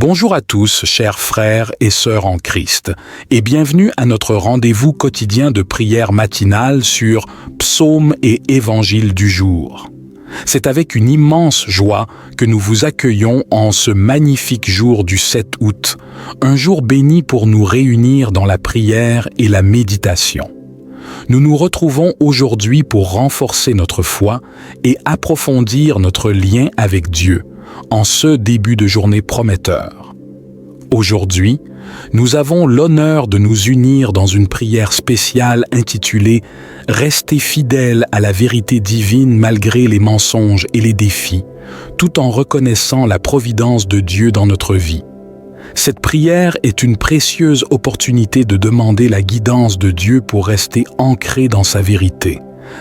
Bonjour à tous, chers frères et sœurs en Christ, et bienvenue à notre rendez-vous quotidien de prière matinale sur Psaumes et Évangile du jour. C'est avec une immense joie que nous vous accueillons en ce magnifique jour du 7 août, un jour béni pour nous réunir dans la prière et la méditation. Nous nous retrouvons aujourd'hui pour renforcer notre foi et approfondir notre lien avec Dieu en ce début de journée prometteur. Aujourd'hui, nous avons l'honneur de nous unir dans une prière spéciale intitulée « Restez fidèles à la vérité divine malgré les mensonges et les défis, tout en reconnaissant la providence de Dieu dans notre vie ». Cette prière est une précieuse opportunité de demander la guidance de Dieu pour rester ancré dans sa vérité,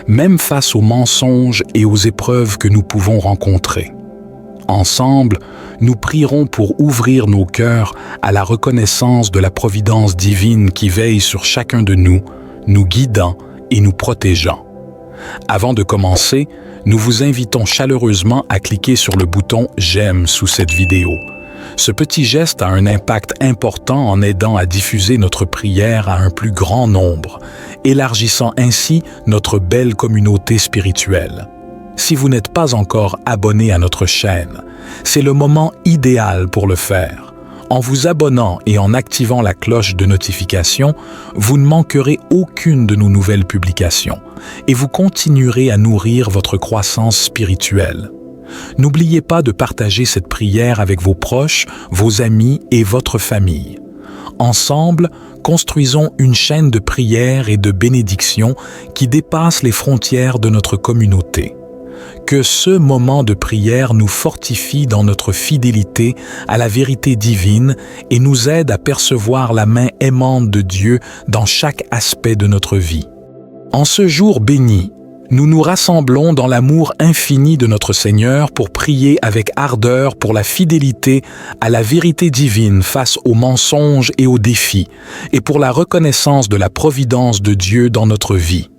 même face aux mensonges et aux épreuves que nous pouvons rencontrer. Ensemble, nous prierons pour ouvrir nos cœurs à la reconnaissance de la providence divine qui veille sur chacun de nous, nous guidant et nous protégeant. Avant de commencer, nous vous invitons chaleureusement à cliquer sur le bouton « J'aime » sous cette vidéo. Ce petit geste a un impact important en aidant à diffuser notre prière à un plus grand nombre, élargissant ainsi notre belle communauté spirituelle. Si vous n'êtes pas encore abonné à notre chaîne, c'est le moment idéal pour le faire. En vous abonnant et en activant la cloche de notification, vous ne manquerez aucune de nos nouvelles publications et vous continuerez à nourrir votre croissance spirituelle. N'oubliez pas de partager cette prière avec vos proches, vos amis et votre famille. Ensemble, construisons une chaîne de prière et de bénédiction qui dépasse les frontières de notre communauté. Que ce moment de prière nous fortifie dans notre fidélité à la vérité divine et nous aide à percevoir la main aimante de Dieu dans chaque aspect de notre vie. En ce jour béni, nous nous rassemblons dans l'amour infini de notre Seigneur pour prier avec ardeur pour la fidélité à la vérité divine face aux mensonges et aux défis, et pour la reconnaissance de la providence de Dieu dans notre vie.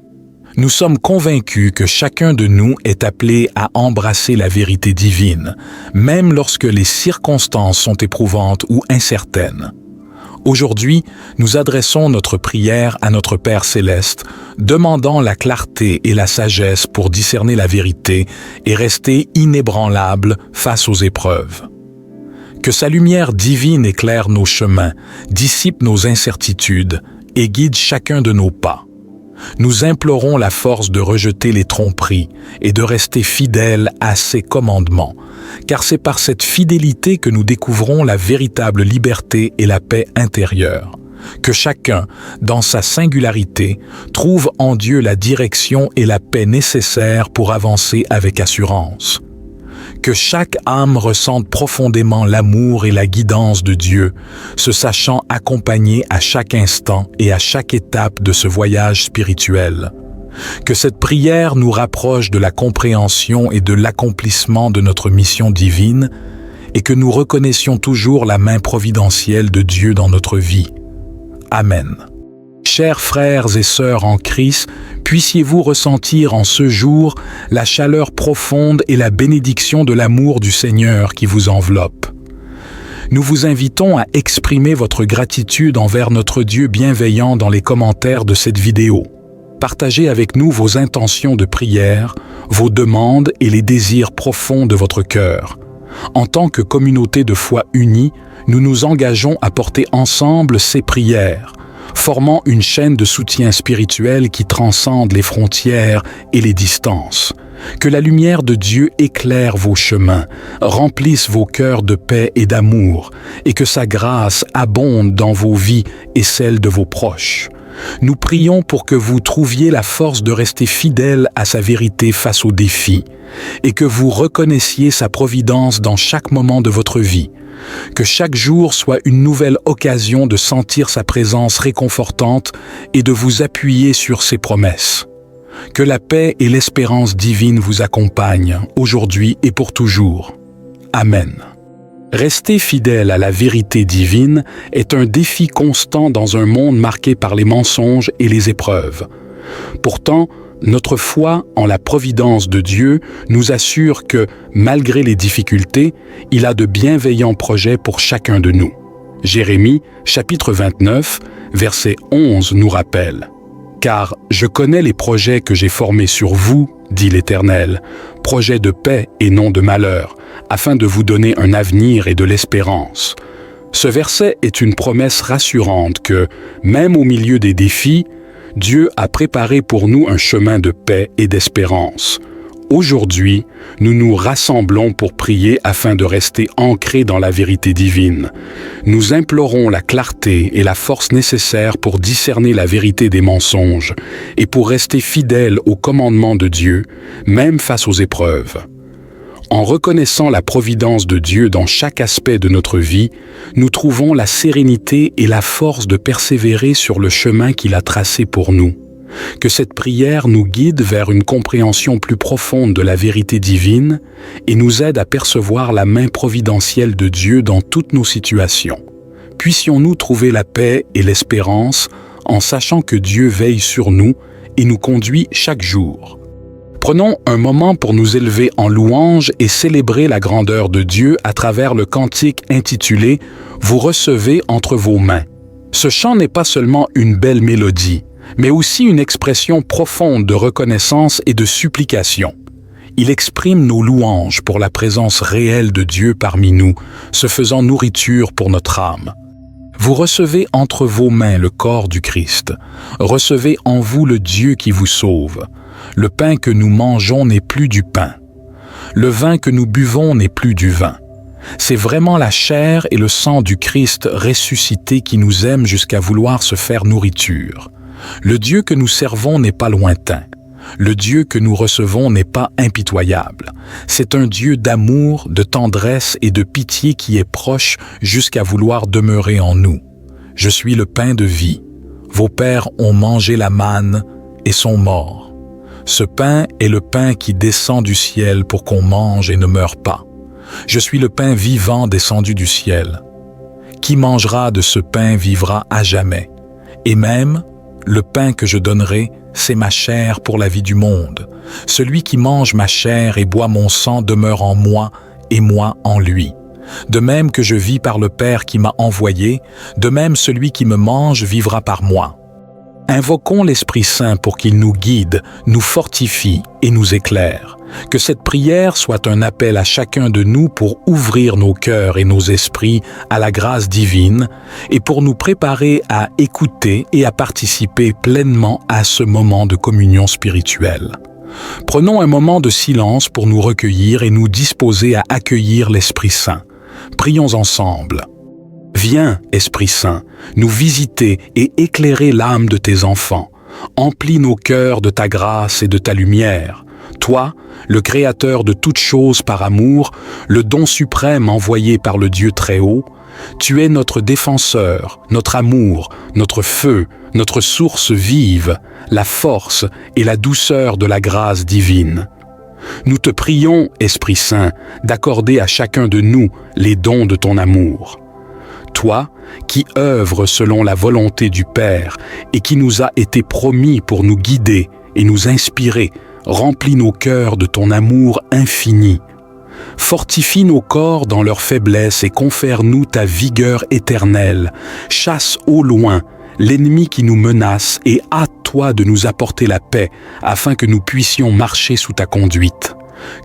Nous sommes convaincus que chacun de nous est appelé à embrasser la vérité divine, même lorsque les circonstances sont éprouvantes ou incertaines. Aujourd'hui, nous adressons notre prière à notre Père céleste, demandant la clarté et la sagesse pour discerner la vérité et rester inébranlable face aux épreuves. Que sa lumière divine éclaire nos chemins, dissipe nos incertitudes et guide chacun de nos pas. Nous implorons la force de rejeter les tromperies et de rester fidèles à ses commandements, car c'est par cette fidélité que nous découvrons la véritable liberté et la paix intérieure. Que chacun, dans sa singularité, trouve en Dieu la direction et la paix nécessaires pour avancer avec assurance. Que chaque âme ressente profondément l'amour et la guidance de Dieu, se sachant accompagné à chaque instant et à chaque étape de ce voyage spirituel. Que cette prière nous rapproche de la compréhension et de l'accomplissement de notre mission divine et que nous reconnaissions toujours la main providentielle de Dieu dans notre vie. Amen. Chers frères et sœurs en Christ, puissiez-vous ressentir en ce jour la chaleur profonde et la bénédiction de l'amour du Seigneur qui vous enveloppe. Nous vous invitons à exprimer votre gratitude envers notre Dieu bienveillant dans les commentaires de cette vidéo. Partagez avec nous vos intentions de prière, vos demandes et les désirs profonds de votre cœur. En tant que communauté de foi unie, nous nous engageons à porter ensemble ces prières, formant une chaîne de soutien spirituel qui transcende les frontières et les distances. Que la lumière de Dieu éclaire vos chemins, remplisse vos cœurs de paix et d'amour, et que sa grâce abonde dans vos vies et celles de vos proches. Nous prions pour que vous trouviez la force de rester fidèle à sa vérité face aux défis, et que vous reconnaissiez sa providence dans chaque moment de votre vie. Que chaque jour soit une nouvelle occasion de sentir sa présence réconfortante et de vous appuyer sur ses promesses. Que la paix et l'espérance divine vous accompagnent, aujourd'hui et pour toujours. Amen. Rester fidèle à la vérité divine est un défi constant dans un monde marqué par les mensonges et les épreuves. Pourtant, notre foi en la providence de Dieu nous assure que, malgré les difficultés, il a de bienveillants projets pour chacun de nous. Jérémie, chapitre 29, verset 11 nous rappelle « Car je connais les projets que j'ai formés sur vous, dit l'Éternel, projets de paix et non de malheur, afin de vous donner un avenir et de l'espérance. » Ce verset est une promesse rassurante que, même au milieu des défis, Dieu a préparé pour nous un chemin de paix et d'espérance. Aujourd'hui, nous nous rassemblons pour prier afin de rester ancrés dans la vérité divine. Nous implorons la clarté et la force nécessaires pour discerner la vérité des mensonges et pour rester fidèles aux commandements de Dieu, même face aux épreuves. En reconnaissant la providence de Dieu dans chaque aspect de notre vie, nous trouvons la sérénité et la force de persévérer sur le chemin qu'il a tracé pour nous. Que cette prière nous guide vers une compréhension plus profonde de la vérité divine et nous aide à percevoir la main providentielle de Dieu dans toutes nos situations. Puissions-nous trouver la paix et l'espérance en sachant que Dieu veille sur nous et nous conduit chaque jour. Prenons un moment pour nous élever en louange et célébrer la grandeur de Dieu à travers le cantique intitulé « Vous recevez entre vos mains ». Ce chant n'est pas seulement une belle mélodie, mais aussi une expression profonde de reconnaissance et de supplication. Il exprime nos louanges pour la présence réelle de Dieu parmi nous, se faisant nourriture pour notre âme. Vous recevez entre vos mains le corps du Christ. Recevez en vous le Dieu qui vous sauve. Le pain que nous mangeons n'est plus du pain. Le vin que nous buvons n'est plus du vin. C'est vraiment la chair et le sang du Christ ressuscité qui nous aime jusqu'à vouloir se faire nourriture. Le Dieu que nous servons n'est pas lointain. Le Dieu que nous recevons n'est pas impitoyable. C'est un Dieu d'amour, de tendresse et de pitié qui est proche jusqu'à vouloir demeurer en nous. Je suis le pain de vie. Vos pères ont mangé la manne et sont morts. Ce pain est le pain qui descend du ciel pour qu'on mange et ne meure pas. Je suis le pain vivant descendu du ciel. Qui mangera de ce pain vivra à jamais. Et même, le pain que je donnerai, c'est ma chair pour la vie du monde. Celui qui mange ma chair et boit mon sang demeure en moi et moi en lui. De même que je vis par le Père qui m'a envoyé, de même celui qui me mange vivra par moi. Invoquons l'Esprit Saint pour qu'il nous guide, nous fortifie et nous éclaire. Que cette prière soit un appel à chacun de nous pour ouvrir nos cœurs et nos esprits à la grâce divine et pour nous préparer à écouter et à participer pleinement à ce moment de communion spirituelle. Prenons un moment de silence pour nous recueillir et nous disposer à accueillir l'Esprit Saint. Prions ensemble. Viens, Esprit Saint, nous visiter et éclairer l'âme de tes enfants. Emplis nos cœurs de ta grâce et de ta lumière. Toi, le Créateur de toutes choses par amour, le don suprême envoyé par le Dieu Très-Haut, tu es notre défenseur, notre amour, notre feu, notre source vive, la force et la douceur de la grâce divine. Nous te prions, Esprit Saint, d'accorder à chacun de nous les dons de ton amour. Toi, qui œuvres selon la volonté du Père et qui nous a été promis pour nous guider et nous inspirer, remplis nos cœurs de ton amour infini. Fortifie nos corps dans leur faiblesse et confère-nous ta vigueur éternelle. Chasse au loin l'ennemi qui nous menace et hâte-toi de nous apporter la paix afin que nous puissions marcher sous ta conduite.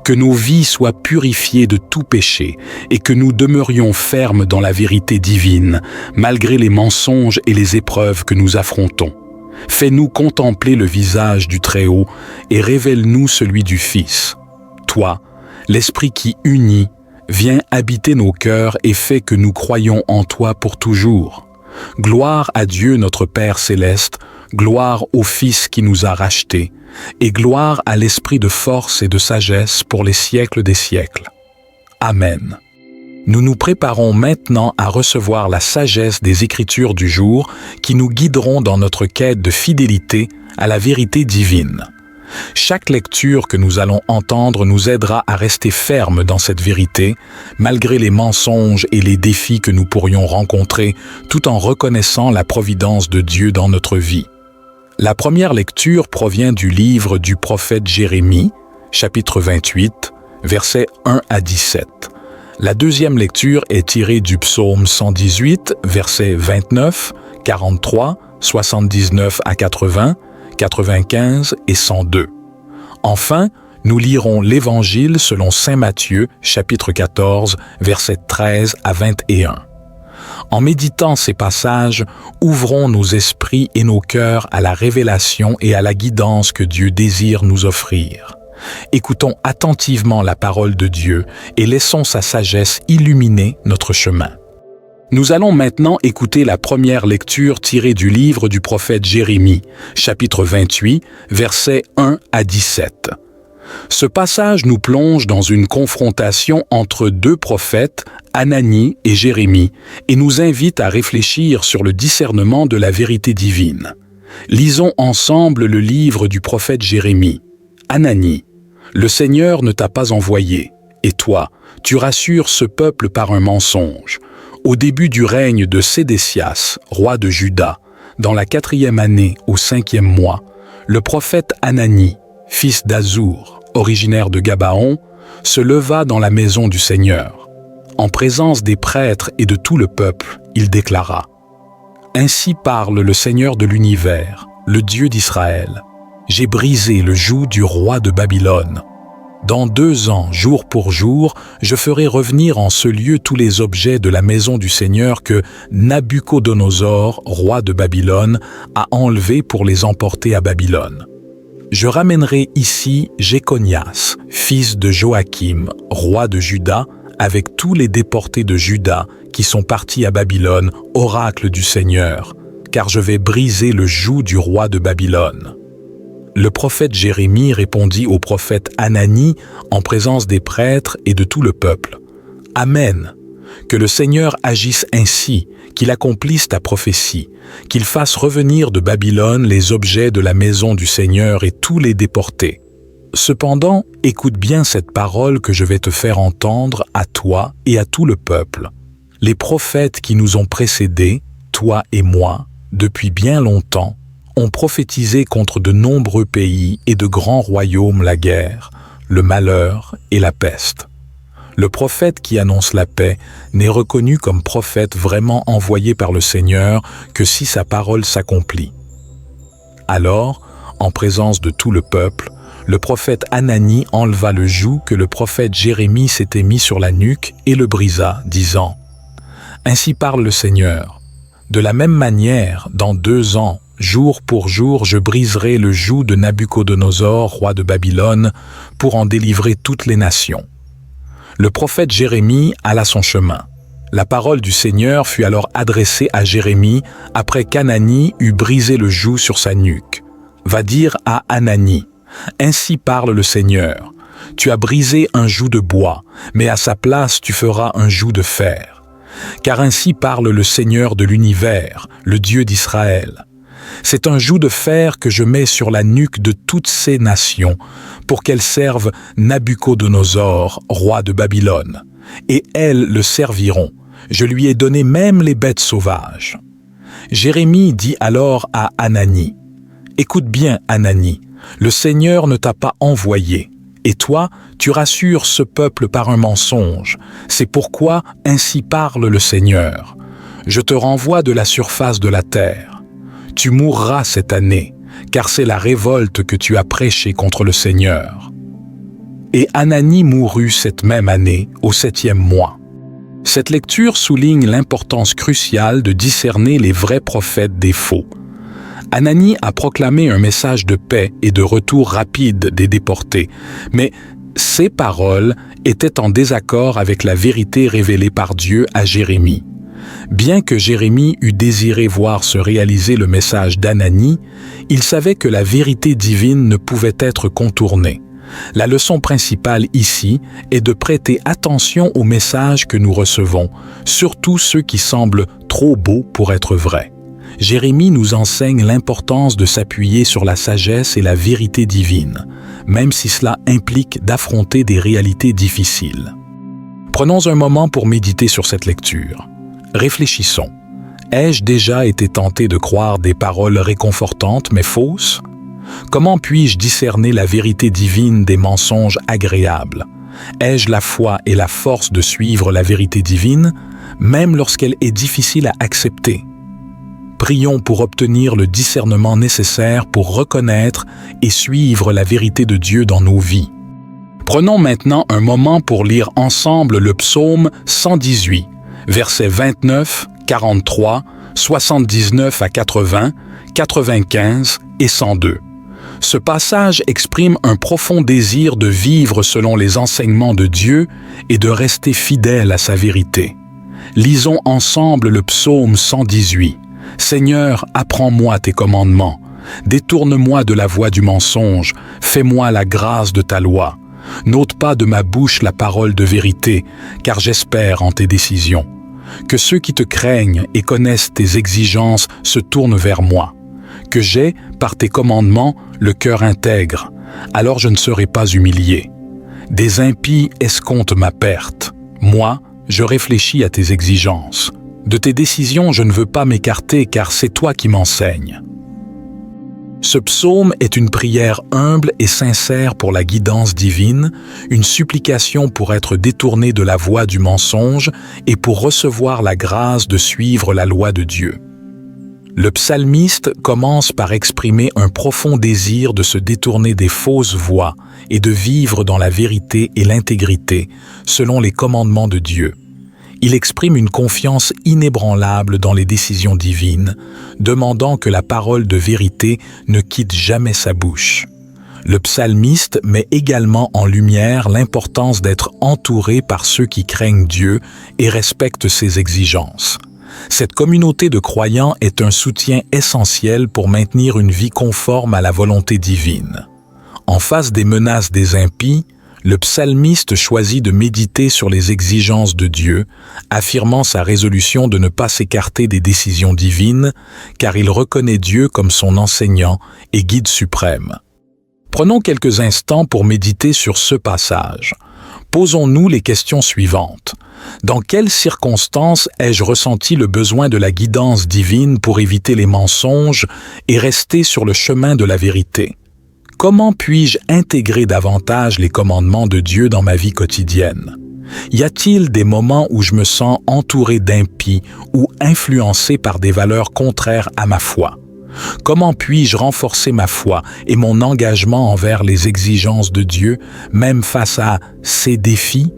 Que nos vies soient purifiées de tout péché et que nous demeurions fermes dans la vérité divine, malgré les mensonges et les épreuves que nous affrontons. Fais-nous contempler le visage du Très-Haut et révèle-nous celui du Fils. Toi, l'Esprit qui unit, viens habiter nos cœurs et fais que nous croyions en toi pour toujours. Gloire à Dieu notre Père céleste, gloire au Fils qui nous a rachetés, et gloire à l'Esprit de force et de sagesse pour les siècles des siècles. Amen. Nous nous préparons maintenant à recevoir la sagesse des Écritures du jour qui nous guideront dans notre quête de fidélité à la vérité divine. Chaque lecture que nous allons entendre nous aidera à rester fermes dans cette vérité, malgré les mensonges et les défis que nous pourrions rencontrer, tout en reconnaissant la providence de Dieu dans notre vie. La première lecture provient du livre du prophète Jérémie, chapitre 28, versets 1 à 17. La deuxième lecture est tirée du psaume 118, versets 29, 43, 79 à 80, 95 et 102. Enfin, nous lirons l'Évangile selon saint Matthieu, chapitre 14, versets 13 à 21. En méditant ces passages, ouvrons nos esprits et nos cœurs à la révélation et à la guidance que Dieu désire nous offrir. Écoutons attentivement la parole de Dieu et laissons sa sagesse illuminer notre chemin. Nous allons maintenant écouter la première lecture tirée du livre du prophète Jérémie, chapitre 28, versets 1 à 17. Ce passage nous plonge dans une confrontation entre deux prophètes, Ananie et Jérémie, et nous invite à réfléchir sur le discernement de la vérité divine. Lisons ensemble le livre du prophète Jérémie. Ananie, le Seigneur ne t'a pas envoyé, et toi, tu rassures ce peuple par un mensonge. Au début du règne de Sédécias, roi de Juda, dans la 4e année, au 5e mois, le prophète Ananie, fils d'Azur, originaire de Gabaon, se leva dans la maison du Seigneur. En présence des prêtres et de tout le peuple, il déclara : « Ainsi parle le Seigneur de l'univers, le Dieu d'Israël. J'ai brisé le joug du roi de Babylone. Dans 2 ans, jour pour jour, je ferai revenir en ce lieu tous les objets de la maison du Seigneur que Nabuchodonosor, roi de Babylone, a enlevés pour les emporter à Babylone. Je ramènerai ici Jéconias, fils de Joachim, roi de Juda, avec tous les déportés de Juda qui sont partis à Babylone, oracle du Seigneur, car je vais briser le joug du roi de Babylone. » Le prophète Jérémie répondit au prophète Ananie en présence des prêtres et de tout le peuple : « Amen. Que le Seigneur agisse ainsi, qu'il accomplisse ta prophétie, qu'il fasse revenir de Babylone les objets de la maison du Seigneur et tous les déportés. Cependant, écoute bien cette parole que je vais te faire entendre à toi et à tout le peuple. Les prophètes qui nous ont précédés, toi et moi, depuis bien longtemps, ont prophétisé contre de nombreux pays et de grands royaumes la guerre, le malheur et la peste. Le prophète qui annonce la paix n'est reconnu comme prophète vraiment envoyé par le Seigneur que si sa parole s'accomplit. » Alors, en présence de tout le peuple, le prophète Ananie enleva le joug que le prophète Jérémie s'était mis sur la nuque et le brisa, disant : « Ainsi parle le Seigneur. De la même manière, dans 2 ans, jour pour jour, je briserai le joug de Nabuchodonosor, roi de Babylone, pour en délivrer toutes les nations. » Le prophète Jérémie alla son chemin. La parole du Seigneur fut alors adressée à Jérémie après qu'Ananie eut brisé le joug sur sa nuque. Va dire à Ananie : « Ainsi parle le Seigneur. Tu as brisé un joug de bois, mais à sa place tu feras un joug de fer. Car ainsi parle le Seigneur de l'univers, le Dieu d'Israël. C'est un joug de fer que je mets sur la nuque de toutes ces nations, pour qu'elles servent Nabuchodonosor, roi de Babylone. Et elles le serviront. Je lui ai donné même les bêtes sauvages. » Jérémie dit alors à Ananie : « Écoute bien, Ananie, le Seigneur ne t'a pas envoyé. Et toi, tu rassures ce peuple par un mensonge. C'est pourquoi ainsi parle le Seigneur. Je te renvoie de la surface de la terre. Tu mourras cette année, car c'est la révolte que tu as prêchée contre le Seigneur. » Et Ananie mourut cette même année, au 7e mois. Cette lecture souligne l'importance cruciale de discerner les vrais prophètes des faux. Ananie a proclamé un message de paix et de retour rapide des déportés, mais ses paroles étaient en désaccord avec la vérité révélée par Dieu à Jérémie. Bien que Jérémie eût désiré voir se réaliser le message d'Ananie, il savait que la vérité divine ne pouvait être contournée. La leçon principale ici est de prêter attention aux messages que nous recevons, surtout ceux qui semblent trop beaux pour être vrais. Jérémie nous enseigne l'importance de s'appuyer sur la sagesse et la vérité divine, même si cela implique d'affronter des réalités difficiles. Prenons un moment pour méditer sur cette lecture. Réfléchissons. Ai-je déjà été tenté de croire des paroles réconfortantes mais fausses? Comment puis-je discerner la vérité divine des mensonges agréables? Ai-je la foi et la force de suivre la vérité divine, même lorsqu'elle est difficile à accepter? Prions pour obtenir le discernement nécessaire pour reconnaître et suivre la vérité de Dieu dans nos vies. Prenons maintenant un moment pour lire ensemble le psaume 118, versets 29, 43, 79 à 80, 95 et 102. Ce passage exprime un profond désir de vivre selon les enseignements de Dieu et de rester fidèle à sa vérité. Lisons ensemble le psaume 118. « Seigneur, apprends-moi tes commandements. Détourne-moi de la voie du mensonge. Fais-moi la grâce de ta loi. N'ôte pas de ma bouche la parole de vérité, car j'espère en tes décisions. Que ceux qui te craignent et connaissent tes exigences se tournent vers moi. Que j'ai, par tes commandements, le cœur intègre, alors je ne serai pas humilié. Des impies escomptent ma perte. Moi, je réfléchis à tes exigences. De tes décisions, je ne veux pas m'écarter, car c'est toi qui m'enseignes. » Ce psaume est une prière humble et sincère pour la guidance divine, une supplication pour être détourné de la voie du mensonge et pour recevoir la grâce de suivre la loi de Dieu. Le psalmiste commence par exprimer un profond désir de se détourner des fausses voies et de vivre dans la vérité et l'intégrité, selon les commandements de Dieu. Il exprime une confiance inébranlable dans les décisions divines, demandant que la parole de vérité ne quitte jamais sa bouche. Le psalmiste met également en lumière l'importance d'être entouré par ceux qui craignent Dieu et respectent ses exigences. Cette communauté de croyants est un soutien essentiel pour maintenir une vie conforme à la volonté divine. En face des menaces des impies, le psalmiste choisit de méditer sur les exigences de Dieu, affirmant sa résolution de ne pas s'écarter des décisions divines, car il reconnaît Dieu comme son enseignant et guide suprême. Prenons quelques instants pour méditer sur ce passage. Posons-nous les questions suivantes. Dans quelles circonstances ai-je ressenti le besoin de la guidance divine pour éviter les mensonges et rester sur le chemin de la vérité? Comment puis-je intégrer davantage les commandements de Dieu dans ma vie quotidienne? Y a-t-il des moments où je me sens entouré d'impies ou influencé par des valeurs contraires à ma foi? Comment puis-je renforcer ma foi et mon engagement envers les exigences de Dieu, même face à ces défis?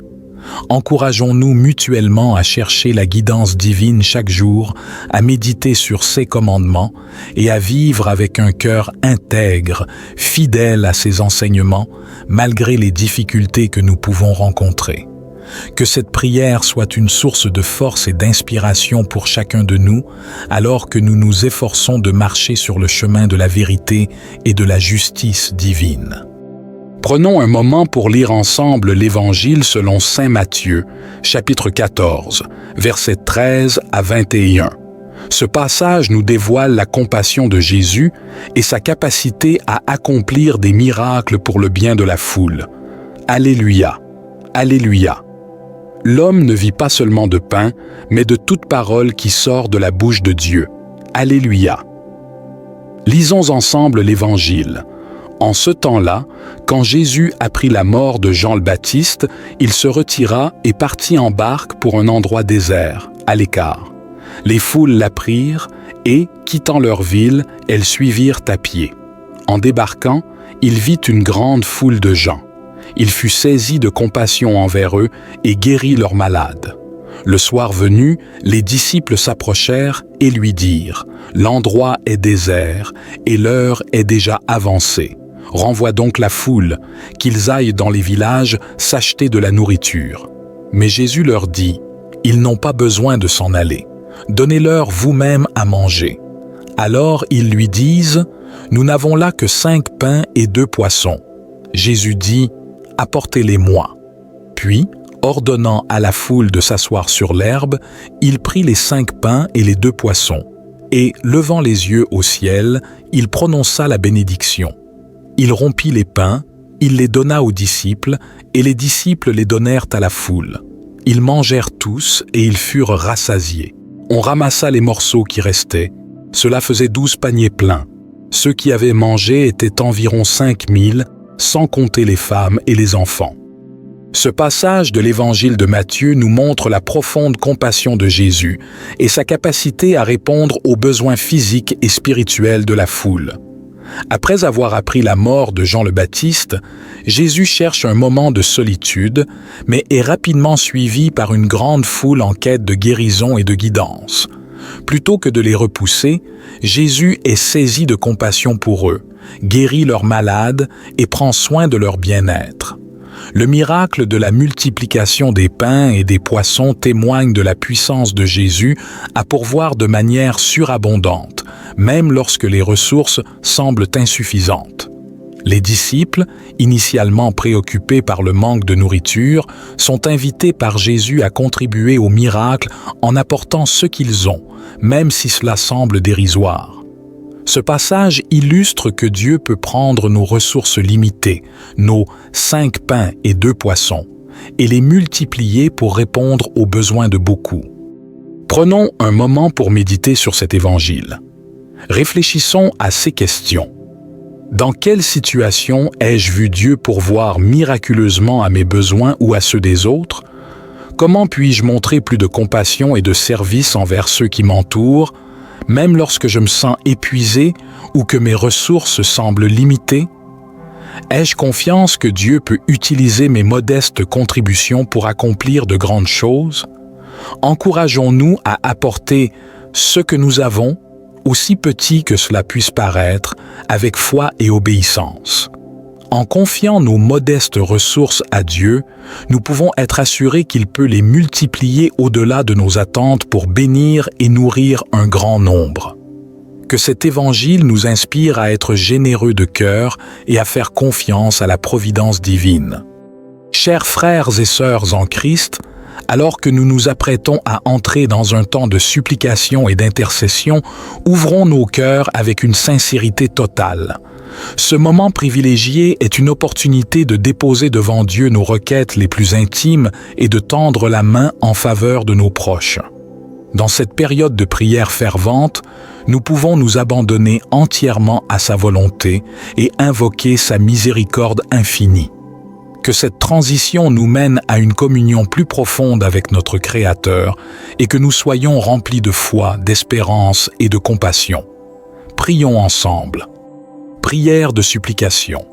Encourageons-nous mutuellement à chercher la guidance divine chaque jour, à méditer sur ses commandements et à vivre avec un cœur intègre, fidèle à ses enseignements, malgré les difficultés que nous pouvons rencontrer. Que cette prière soit une source de force et d'inspiration pour chacun de nous, alors que nous nous efforçons de marcher sur le chemin de la vérité et de la justice divine. Prenons un moment pour lire ensemble l'Évangile selon saint Matthieu, chapitre 14, versets 13 à 21. Ce passage nous dévoile la compassion de Jésus et sa capacité à accomplir des miracles pour le bien de la foule. Alléluia! Alléluia! L'homme ne vit pas seulement de pain, mais de toute parole qui sort de la bouche de Dieu. Alléluia! Lisons ensemble l'Évangile. En ce temps-là, quand Jésus apprit la mort de Jean le Baptiste, il se retira et partit en barque pour un endroit désert, à l'écart. Les foules l'apprirent et, quittant leur ville, elles suivirent à pied. En débarquant, il vit une grande foule de gens. Il fut saisi de compassion envers eux et guérit leurs malades. Le soir venu, les disciples s'approchèrent et lui dirent « L'endroit est désert et l'heure est déjà avancée. Renvoie donc la foule, qu'ils aillent dans les villages s'acheter de la nourriture. » Mais Jésus leur dit « Ils n'ont pas besoin de s'en aller. Donnez-leur vous-même à manger. » Alors ils lui disent « Nous n'avons là que 5 pains et 2 poissons. » Jésus dit « Apportez-les-moi. » Puis, ordonnant à la foule de s'asseoir sur l'herbe, il prit les 5 pains et les 2 poissons, et, levant les yeux au ciel, il prononça la bénédiction. Il rompit les pains, il les donna aux disciples, et les disciples les donnèrent à la foule. Ils mangèrent tous, et ils furent rassasiés. On ramassa les morceaux qui restaient. Cela faisait 12 paniers pleins. Ceux qui avaient mangé étaient environ 5000, sans compter les femmes et les enfants. Ce passage de l'évangile de Matthieu nous montre la profonde compassion de Jésus et sa capacité à répondre aux besoins physiques et spirituels de la foule. Après avoir appris la mort de Jean le Baptiste, Jésus cherche un moment de solitude, mais est rapidement suivi par une grande foule en quête de guérison et de guidance. Plutôt que de les repousser, Jésus est saisi de compassion pour eux, guérit leurs malades et prend soin de leur bien-être. Le miracle de la multiplication des pains et des poissons témoigne de la puissance de Jésus à pourvoir de manière surabondante, même lorsque les ressources semblent insuffisantes. Les disciples, initialement préoccupés par le manque de nourriture, sont invités par Jésus à contribuer au miracle en apportant ce qu'ils ont, même si cela semble dérisoire. Ce passage illustre que Dieu peut prendre nos ressources limitées, nos 5 pains et 2 poissons, et les multiplier pour répondre aux besoins de beaucoup. Prenons un moment pour méditer sur cet évangile. Réfléchissons à ces questions. Dans quelle situation ai-je vu Dieu pourvoir miraculeusement à mes besoins ou à ceux des autres? Comment puis-je montrer plus de compassion et de service envers ceux qui m'entourent, même lorsque je me sens épuisé ou que mes ressources semblent limitées? Ai-je confiance que Dieu peut utiliser mes modestes contributions pour accomplir de grandes choses? Encourageons-nous à apporter ce que nous avons, aussi petit que cela puisse paraître, avec foi et obéissance. En confiant nos modestes ressources à Dieu, nous pouvons être assurés qu'il peut les multiplier au-delà de nos attentes pour bénir et nourrir un grand nombre. Que cet évangile nous inspire à être généreux de cœur et à faire confiance à la providence divine. Chers frères et sœurs en Christ, alors que nous nous apprêtons à entrer dans un temps de supplication et d'intercession, ouvrons nos cœurs avec une sincérité totale. Ce moment privilégié est une opportunité de déposer devant Dieu nos requêtes les plus intimes et de tendre la main en faveur de nos proches. Dans cette période de prière fervente, nous pouvons nous abandonner entièrement à sa volonté et invoquer sa miséricorde infinie. Que cette transition nous mène à une communion plus profonde avec notre Créateur et que nous soyons remplis de foi, d'espérance et de compassion. Prions ensemble. Prière de supplication.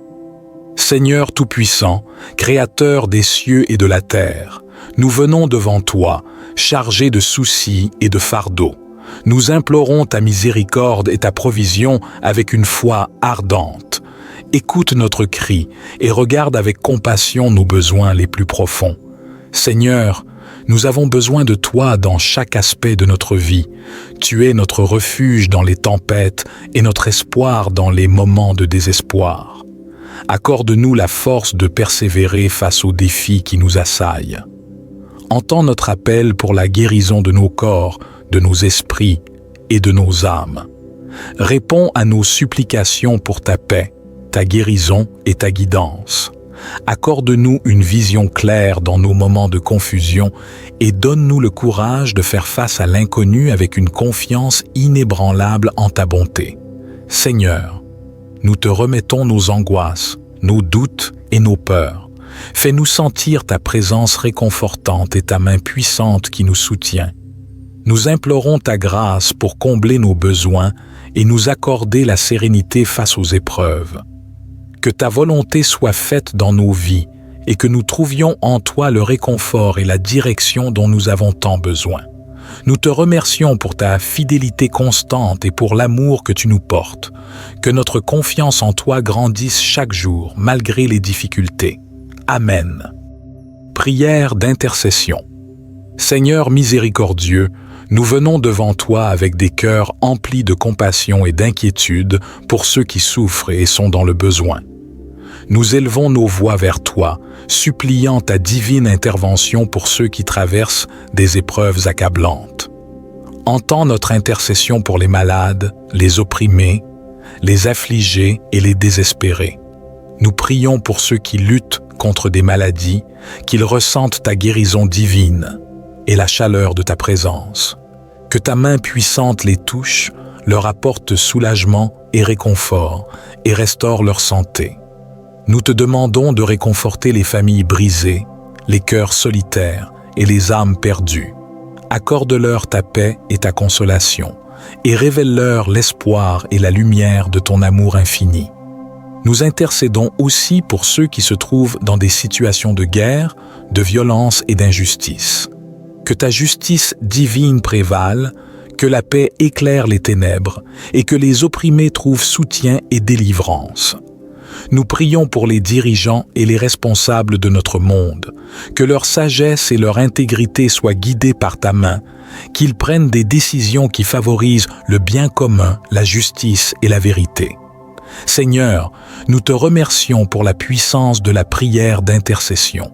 Seigneur Tout-Puissant, Créateur des cieux et de la terre, nous venons devant toi, chargés de soucis et de fardeaux. Nous implorons ta miséricorde et ta provision avec une foi ardente. Écoute notre cri et regarde avec compassion nos besoins les plus profonds. Seigneur, nous avons besoin de toi dans chaque aspect de notre vie. Tu es notre refuge dans les tempêtes et notre espoir dans les moments de désespoir. Accorde-nous la force de persévérer face aux défis qui nous assaillent. Entends notre appel pour la guérison de nos corps, de nos esprits et de nos âmes. Réponds à nos supplications pour ta paix, ta guérison et ta guidance. Accorde-nous une vision claire dans nos moments de confusion et donne-nous le courage de faire face à l'inconnu avec une confiance inébranlable en ta bonté. Seigneur, nous te remettons nos angoisses, nos doutes et nos peurs. Fais-nous sentir ta présence réconfortante et ta main puissante qui nous soutient. Nous implorons ta grâce pour combler nos besoins et nous accorder la sérénité face aux épreuves. Que ta volonté soit faite dans nos vies et que nous trouvions en toi le réconfort et la direction dont nous avons tant besoin. Nous te remercions pour ta fidélité constante et pour l'amour que tu nous portes. Que notre confiance en toi grandisse chaque jour, malgré les difficultés. Amen. Prière d'intercession. Seigneur miséricordieux, nous venons devant toi avec des cœurs emplis de compassion et d'inquiétude pour ceux qui souffrent et sont dans le besoin. Nous élevons nos voix vers toi, suppliant ta divine intervention pour ceux qui traversent des épreuves accablantes. Entends notre intercession pour les malades, les opprimés, les affligés et les désespérés. Nous prions pour ceux qui luttent contre des maladies, qu'ils ressentent ta guérison divine et la chaleur de ta présence. Que ta main puissante les touche, leur apporte soulagement et réconfort et restaure leur santé. Nous te demandons de réconforter les familles brisées, les cœurs solitaires et les âmes perdues. Accorde-leur ta paix et ta consolation, et révèle-leur l'espoir et la lumière de ton amour infini. Nous intercédons aussi pour ceux qui se trouvent dans des situations de guerre, de violence et d'injustice. Que ta justice divine prévale, que la paix éclaire les ténèbres et que les opprimés trouvent soutien et délivrance. Nous prions pour les dirigeants et les responsables de notre monde, que leur sagesse et leur intégrité soient guidées par ta main, qu'ils prennent des décisions qui favorisent le bien commun, la justice et la vérité. Seigneur, nous te remercions pour la puissance de la prière d'intercession,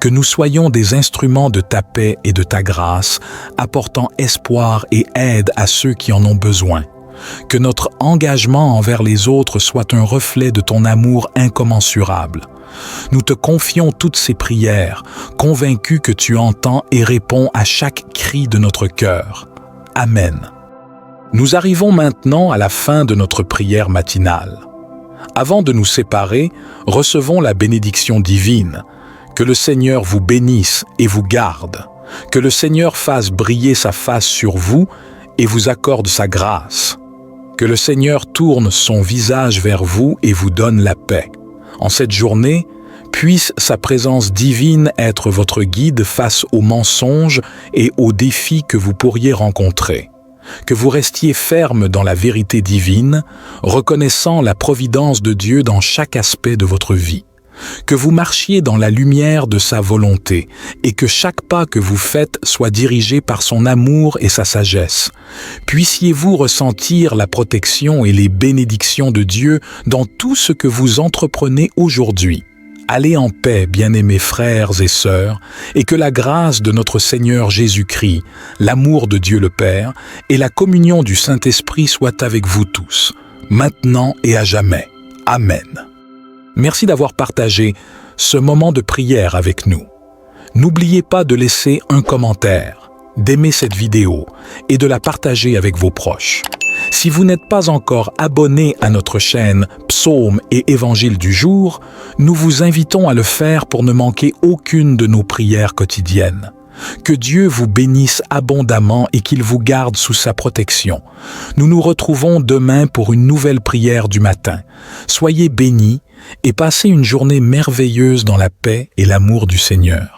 que nous soyons des instruments de ta paix et de ta grâce, apportant espoir et aide à ceux qui en ont besoin. Que notre engagement envers les autres soit un reflet de ton amour incommensurable. Nous te confions toutes ces prières, convaincus que tu entends et réponds à chaque cri de notre cœur. Amen. Nous arrivons maintenant à la fin de notre prière matinale. Avant de nous séparer, recevons la bénédiction divine. Que le Seigneur vous bénisse et vous garde. Que le Seigneur fasse briller sa face sur vous et vous accorde sa grâce. Que le Seigneur tourne son visage vers vous et vous donne la paix. En cette journée, puisse sa présence divine être votre guide face aux mensonges et aux défis que vous pourriez rencontrer. Que vous restiez ferme dans la vérité divine, reconnaissant la providence de Dieu dans chaque aspect de votre vie. Que vous marchiez dans la lumière de sa volonté et que chaque pas que vous faites soit dirigé par son amour et sa sagesse. Puissiez-vous ressentir la protection et les bénédictions de Dieu dans tout ce que vous entreprenez aujourd'hui. Allez en paix, bien-aimés frères et sœurs, et que la grâce de notre Seigneur Jésus-Christ, l'amour de Dieu le Père et la communion du Saint-Esprit soient avec vous tous, maintenant et à jamais. Amen. Merci d'avoir partagé ce moment de prière avec nous. N'oubliez pas de laisser un commentaire, d'aimer cette vidéo et de la partager avec vos proches. Si vous n'êtes pas encore abonné à notre chaîne Psaumes et Évangile du jour, nous vous invitons à le faire pour ne manquer aucune de nos prières quotidiennes. Que Dieu vous bénisse abondamment et qu'il vous garde sous sa protection. Nous nous retrouvons demain pour une nouvelle prière du matin. Soyez bénis et passez une journée merveilleuse dans la paix et l'amour du Seigneur.